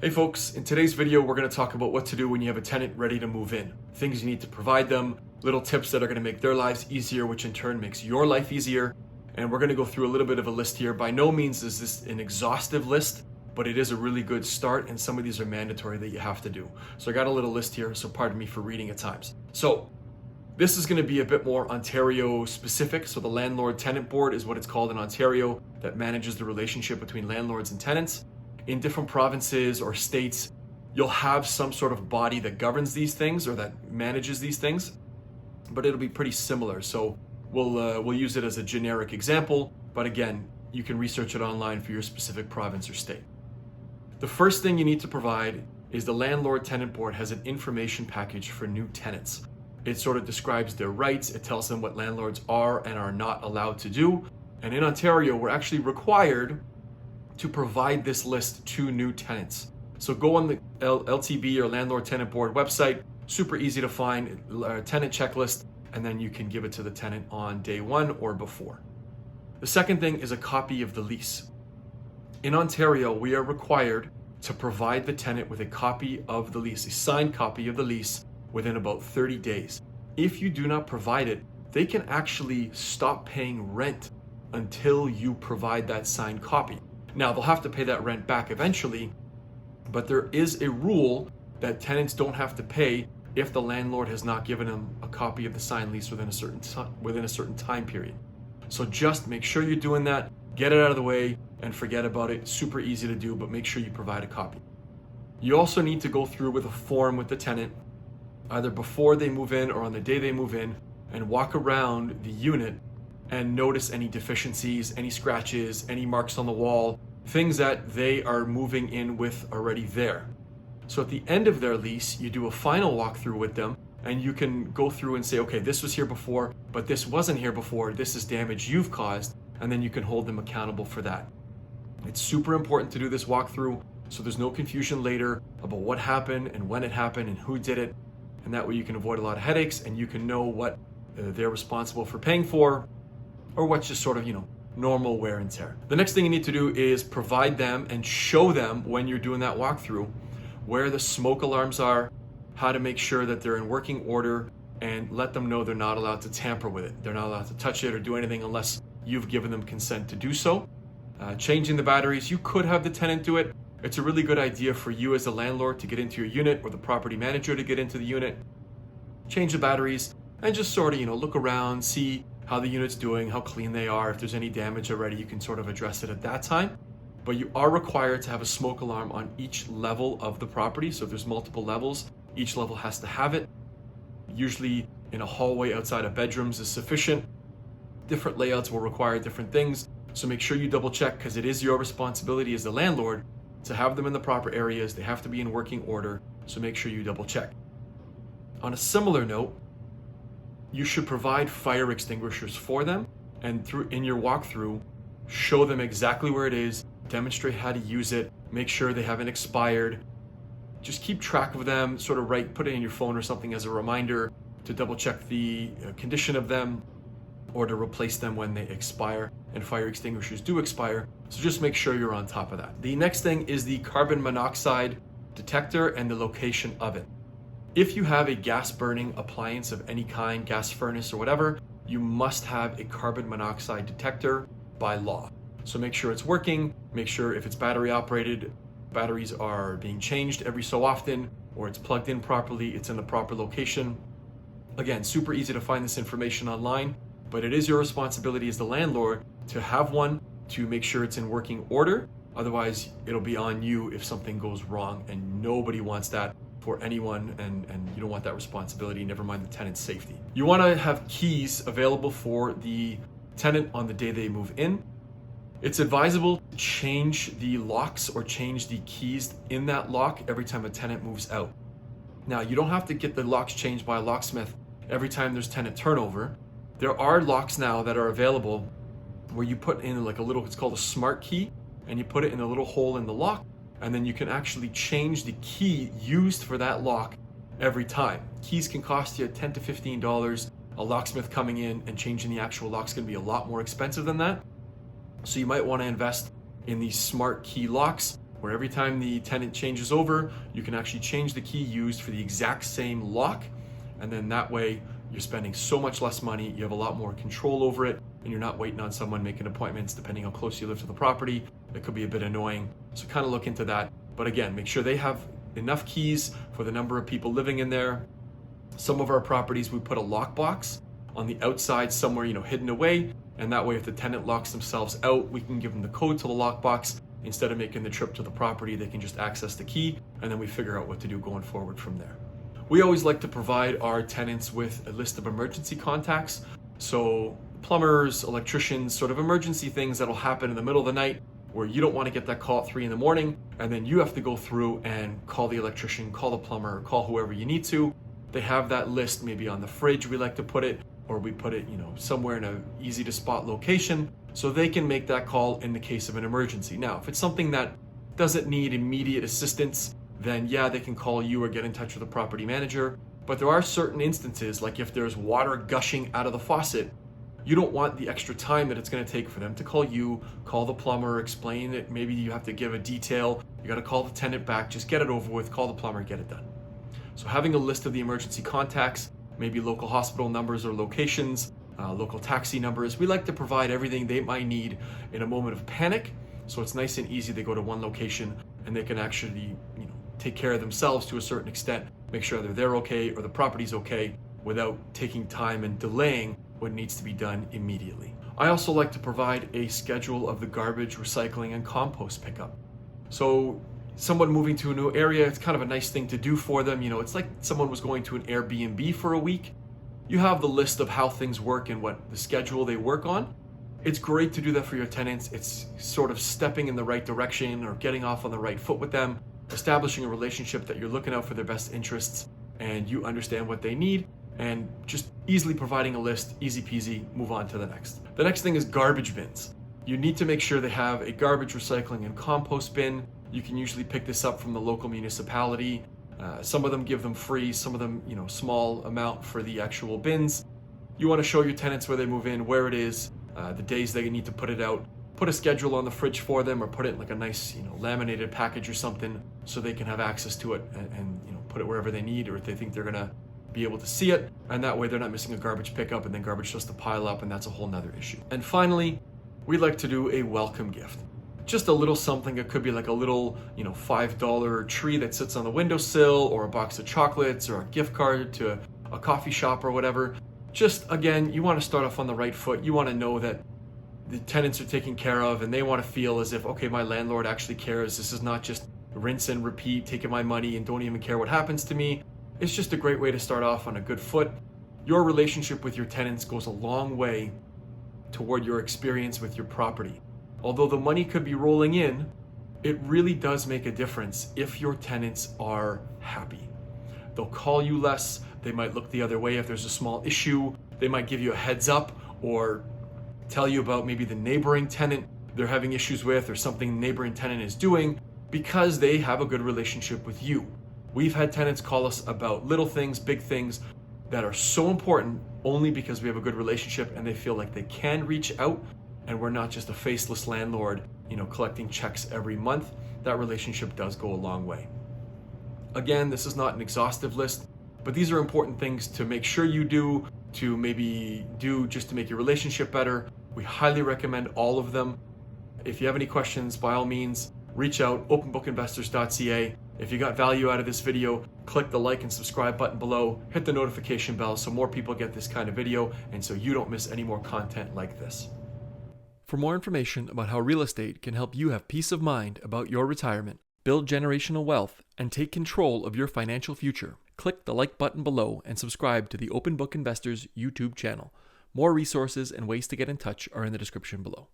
Hey folks, in today's video we're going to talk about what to do when you have a tenant ready to move in. Things you need to provide them, little tips that are going to make their lives easier, which in turn makes your life easier. And we're going to go through a little bit of a list here. By no means is this an exhaustive list, but it is a really good start, and some of these are mandatory that you have to do. So I got a little list here, so pardon me for reading at times. So this is going to be a bit more Ontario specific. So the Landlord Tenant Board is what it's called in Ontario, that manages the relationship between landlords and tenants. In different provinces or states, you'll have some sort of body that governs these things or that manages these things, but it'll be pretty similar. So we'll use it as a generic example, but again, you can research it online for your specific province or state. The first thing you need to provide is the Landlord Tenant Board has an information package for new tenants. It sort of describes their rights. It tells them what landlords are and are not allowed to do. And in Ontario, we're actually required to provide this list to new tenants. So go on the LTB or Landlord Tenant Board website, super easy to find, tenant checklist, and then you can give it to the tenant on day one or before. The second thing is a copy of the lease. In Ontario, we are required to provide the tenant with a copy of the lease, a signed copy of the lease within about 30 days. If you do not provide it, they can actually stop paying rent until you provide that signed copy. Now, they'll have to pay that rent back eventually, but there is a rule that tenants don't have to pay if the landlord has not given them a copy of the signed lease within a certain time period. So just make sure you're doing that, get it out of the way, and forget about it. Super easy to do, but make sure you provide a copy. You also need to go through with a form with the tenant, either before they move in or on the day they move in, and walk around the unit and notice any deficiencies, any scratches, any marks on the wall, things that they are moving in with already there. So at the end of their lease, you do a final walkthrough with them, and you can go through and say, okay, this was here before, but this wasn't here before, this is damage you've caused, and then you can hold them accountable for that. It's super important to do this walkthrough so there's no confusion later about what happened and when it happened and who did it, and that way you can avoid a lot of headaches and you can know what they're responsible for paying for, or what's just sort of, normal wear and tear. The next thing you need to do is provide them and show them when you're doing that walkthrough where the smoke alarms are, how to make sure that they're in working order, and let them know they're not allowed to tamper with it. They're not allowed to touch it or do anything unless you've given them consent to do so. Changing the batteries, you could have the tenant do it. It's a really good idea for you as a landlord to get into your unit or the property manager to get into the unit, change the batteries, and just sort of, look around, see how the unit's doing, how clean they are. If there's any damage already, you can sort of address it at that time. But you are required to have a smoke alarm on each level of the property. So if there's multiple levels, each level has to have it. Usually in a hallway outside of bedrooms is sufficient. Different layouts will require different things. So make sure you double check, because it is your responsibility as the landlord to have them in the proper areas. They have to be in working order. So make sure you double check. On a similar note, you should provide fire extinguishers for them, and in your walkthrough, show them exactly where it is, demonstrate how to use it, make sure they haven't expired. Just keep track of them, sort of put it in your phone or something as a reminder to double check the condition of them or to replace them when they expire, and fire extinguishers do expire. So just make sure you're on top of that. The next thing is the carbon monoxide detector and the location of it. If you have a gas burning appliance of any kind, gas furnace or whatever, you must have a carbon monoxide detector by law. So make sure it's working, make sure if it's battery operated, batteries are being changed every so often, or it's plugged in properly, it's in the proper location. Again, super easy to find this information online, but it is your responsibility as the landlord to have one, to make sure it's in working order. Otherwise, it'll be on you if something goes wrong, and nobody wants that for anyone, and you don't want that responsibility, never mind the tenant's safety. You want to have keys available for the tenant on the day they move in. It's advisable to change the locks or change the keys in that lock every time a tenant moves out. Now, you don't have to get the locks changed by a locksmith every time there's tenant turnover. There are locks now that are available where you put in it's called a smart key, and you put it in a little hole in the lock, and then you can actually change the key used for that lock every time. Keys can cost you $10 to $15. A locksmith coming in and changing the actual lock's gonna be a lot more expensive than that. So you might wanna invest in these smart key locks where every time the tenant changes over, you can actually change the key used for the exact same lock. And then that way you're spending so much less money, you have a lot more control over it, and you're not waiting on someone making appointments depending how close you live to the property. It could be a bit annoying. So kind of look into that. But again, make sure they have enough keys for the number of people living in there. Some of our properties, we put a lockbox on the outside somewhere, hidden away. And that way, if the tenant locks themselves out, we can give them the code to the lockbox. Instead of making the trip to the property, they can just access the key, and then we figure out what to do going forward from there. We always like to provide our tenants with a list of emergency contacts. So plumbers, electricians, sort of emergency things that'll happen in the middle of the night where you don't want to get that call at 3 a.m, and then you have to go through and call the electrician, call the plumber, call whoever you need to. They have that list maybe on the fridge, we like to put it, or we put it, somewhere in an easy to spot location so they can make that call in the case of an emergency. Now, if it's something that doesn't need immediate assistance, then yeah, they can call you or get in touch with the property manager. But there are certain instances, like if there's water gushing out of the faucet, you don't want the extra time that it's going to take for them to call you, call the plumber, explain it. Maybe you have to give a detail. You got to call the tenant back, just get it over with, call the plumber, get it done. So having a list of the emergency contacts, maybe local hospital numbers or locations, local taxi numbers. We like to provide everything they might need in a moment of panic. So it's nice and easy. They go to one location and they can actually, take care of themselves to a certain extent, make sure they're okay or the property's okay without taking time and delaying what needs to be done immediately. I also like to provide a schedule of the garbage, recycling, and compost pickup. So someone moving to a new area, it's kind of a nice thing to do for them. It's like someone was going to an Airbnb for a week. You have the list of how things work and what the schedule they work on. It's great to do that for your tenants. It's sort of stepping in the right direction or getting off on the right foot with them, establishing a relationship that you're looking out for their best interests and you understand what they need, and just easily providing a list, easy peasy, move on to the next. The next thing is garbage bins. You need to make sure they have a garbage, recycling, and compost bin. You can usually pick this up from the local municipality. Some of them give them free, some of them, small amount for the actual bins. You want to show your tenants where they move in, where it is, the days they need to put it out. Put a schedule on the fridge for them, or put it in like a nice, laminated package or something so they can have access to it and put it wherever they need, or if they think they're gonna be able to see it, and that way they're not missing a garbage pickup and then garbage just to pile up, and that's a whole nother issue. And finally, we like to do a welcome gift. Just a little something. It could be like a little, $5 tree that sits on the windowsill, or a box of chocolates, or a gift card to a coffee shop or whatever. Just, again, you want to start off on the right foot. You want to know that the tenants are taken care of, and they want to feel as if, okay, my landlord actually cares. This is not just rinse and repeat, taking my money and don't even care what happens to me. It's just a great way to start off on a good foot. Your relationship with your tenants goes a long way toward your experience with your property. Although the money could be rolling in, it really does make a difference if your tenants are happy. They'll call you less. They might look the other way if there's a small issue. They might give you a heads up or tell you about maybe the neighboring tenant they're having issues with, or something the neighboring tenant is doing, because they have a good relationship with you. We've had tenants call us about little things, big things that are so important only because we have a good relationship and they feel like they can reach out, and we're not just a faceless landlord, collecting checks every month. That relationship does go a long way. Again, this is not an exhaustive list, but these are important things to make sure you do, to maybe do just to make your relationship better. We highly recommend all of them. If you have any questions, by all means, reach out, openbookinvestors.ca. If you got value out of this video, click the like and subscribe button below, hit the notification bell so more people get this kind of video and so you don't miss any more content like this. For more information about how real estate can help you have peace of mind about your retirement, build generational wealth, and take control of your financial future, click the like button below and subscribe to the Open Book Investors YouTube channel. More resources and ways to get in touch are in the description below.